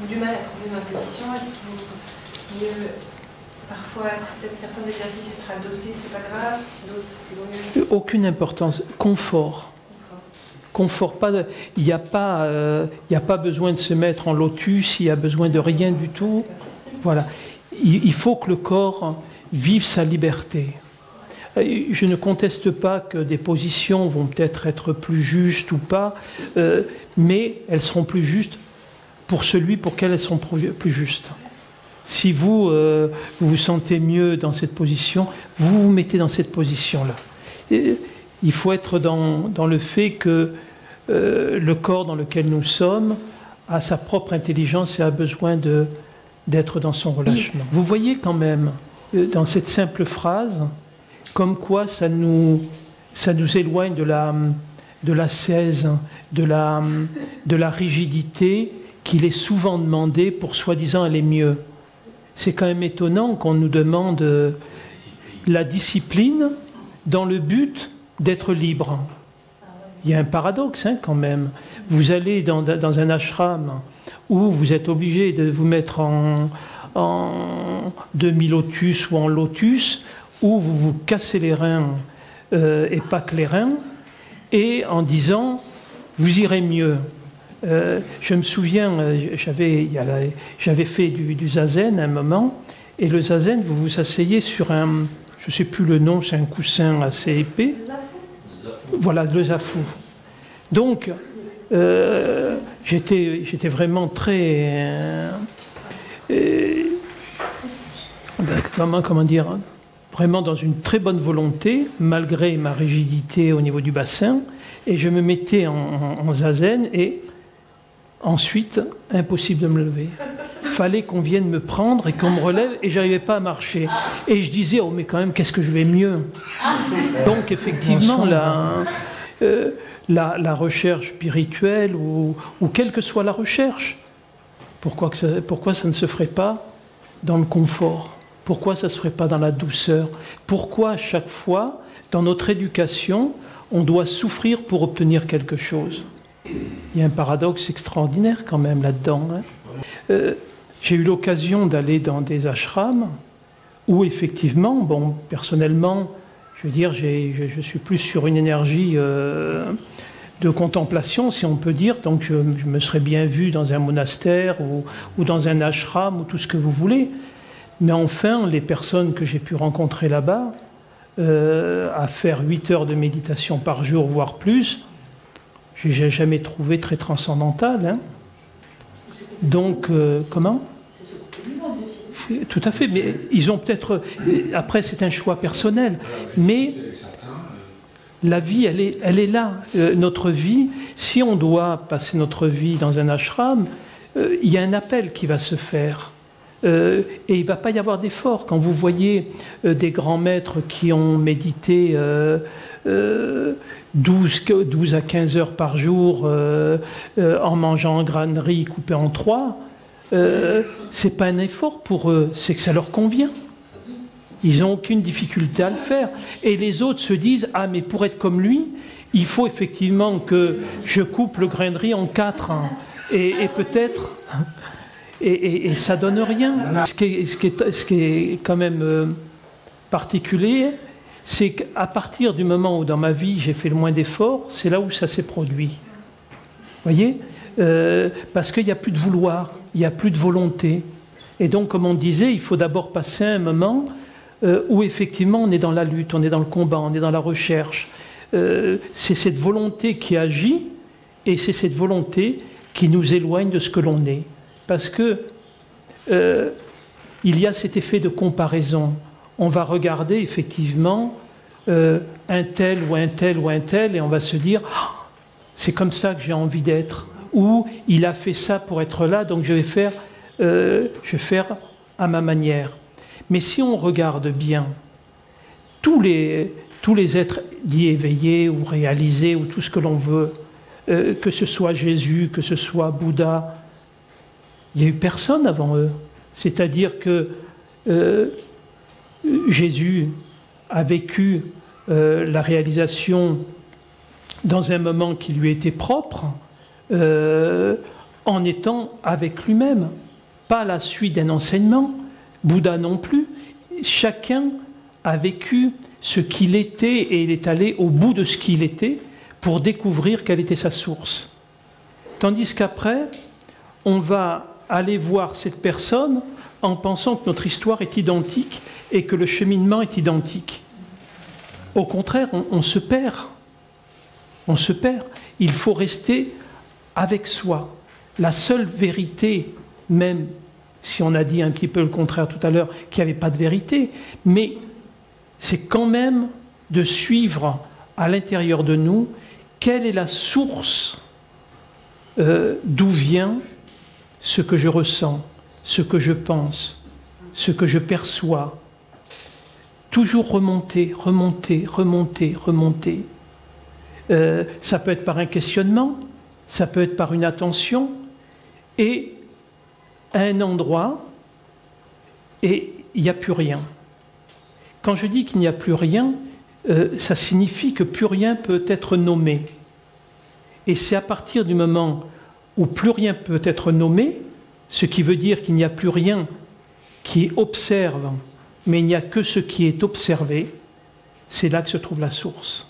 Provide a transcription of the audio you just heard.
du mal à trouver ma position. Est-ce qu'il vaut mieux, parfois, peut-être certains exercices être adossés, c'est pas grave, d'autres, il vaut mieux... Aucune importance. Confort. Confort. Il n'y a pas besoin de se mettre en lotus, il n'y a besoin de rien du tout. Voilà. Il faut que le corps vive sa liberté. Je ne conteste pas que des positions vont peut-être être plus justes ou pas, mais elles seront plus justes pour celui pour lequel elles seront plus justes. Si vous vous sentez mieux dans cette position, vous vous mettez dans cette position-là. Il faut être dans le fait que le corps dans lequel nous sommes a sa propre intelligence et a besoin d'être dans son relâchement. Vous voyez quand même, dans cette simple phrase, comme quoi ça nous éloigne de l'ascèse, de la rigidité qu'il est souvent demandé pour soi-disant aller mieux. C'est quand même étonnant qu'on nous demande la discipline dans le but d'être libre. Il y a un paradoxe quand même. Vous allez dans un ashram où vous êtes obligé de vous mettre en demi-lotus ou en lotus, où vous vous cassez les reins et pas que les reins, et en disant vous irez mieux. Je me souviens, j'avais fait du zazen à un moment, et le zazen, vous vous asseyez sur un, je ne sais plus le nom, c'est un coussin assez épais. Voilà, le zafou. Donc, j'étais vraiment très... comment dire, vraiment dans une très bonne volonté, malgré ma rigidité au niveau du bassin, et je me mettais en zazen, et ensuite, impossible de me lever. Fallait qu'on vienne me prendre et qu'on me relève, et j'arrivais pas à marcher. Et je disais, oh mais quand même, qu'est-ce que je vais mieux. Donc effectivement, la recherche spirituelle, ou quelle que soit la recherche, pourquoi ça ne se ferait pas dans le confort? Pourquoi ça ne se ferait pas dans la douceur? Pourquoi à chaque fois, dans notre éducation, on doit souffrir pour obtenir quelque chose? Il y a un paradoxe extraordinaire quand même là-dedans. J'ai eu l'occasion d'aller dans des ashrams où effectivement, bon, personnellement, je veux dire, je suis plus sur une énergie de contemplation, si on peut dire, donc je me serais bien vu dans un monastère ou dans un ashram ou tout ce que vous voulez. Mais enfin, les personnes que j'ai pu rencontrer là-bas, à faire 8 heures de méditation par jour, voire plus, je n'ai jamais trouvé très transcendantal. Hein. Donc, comment? Tout à fait, mais ils ont peut-être... Après, c'est un choix personnel, mais la vie, elle est là. Notre vie, si on doit passer notre vie dans un ashram, il y a un appel qui va se faire. Et il ne va pas y avoir d'effort. Quand vous voyez des grands maîtres qui ont médité 12 à 15 heures par jour en mangeant un grain de riz coupé en 3, c'est pas un effort pour eux, c'est que ça leur convient. Ils n'ont aucune difficulté à le faire. Et les autres se disent, ah mais pour être comme lui, il faut effectivement que je coupe le grain de riz en 4. Hein, et peut-être... Et ça donne rien. Ce qui est quand même particulier, c'est qu'à partir du moment où dans ma vie j'ai fait le moins d'efforts, c'est là où ça s'est produit. Vous voyez, parce qu'il n'y a plus de vouloir, il n'y a plus de volonté. Et donc, comme on disait, il faut d'abord passer un moment où effectivement on est dans la lutte, on est dans le combat, on est dans la recherche. C'est cette volonté qui agit, et c'est cette volonté qui nous éloigne de ce que l'on est. Parce que il y a cet effet de comparaison. On va regarder effectivement un tel ou un tel ou un tel, et on va se dire oh, c'est comme ça que j'ai envie d'être, ou il a fait ça pour être là, donc je vais faire à ma manière. Mais si on regarde bien, tous les êtres dits éveillés ou réalisés ou tout ce que l'on veut, que ce soit Jésus, que ce soit Bouddha, il n'y a eu personne avant eux. C'est-à-dire que Jésus a vécu la réalisation dans un moment qui lui était propre, en étant avec lui-même, pas à la suite d'un enseignement, Bouddha non plus. Chacun a vécu ce qu'il était et il est allé au bout de ce qu'il était pour découvrir quelle était sa source. Tandis qu'après, on va aller voir cette personne en pensant que notre histoire est identique et que le cheminement est identique. Au contraire, on se perd. On se perd. Il faut rester avec soi. La seule vérité, même si on a dit un petit peu le contraire tout à l'heure, qu'il n'y avait pas de vérité, mais c'est quand même de suivre à l'intérieur de nous quelle est la source d'où vient ce que je ressens, ce que je pense, ce que je perçois. Toujours remonter, remonter, remonter, remonter. Ça peut être par un questionnement, ça peut être par une attention, et à un endroit, et il n'y a plus rien. Quand je dis qu'il n'y a plus rien, ça signifie que plus rien peut être nommé. Et c'est à partir du moment où plus rien peut être nommé, ce qui veut dire qu'il n'y a plus rien qui observe, mais il n'y a que ce qui est observé, c'est là que se trouve la source.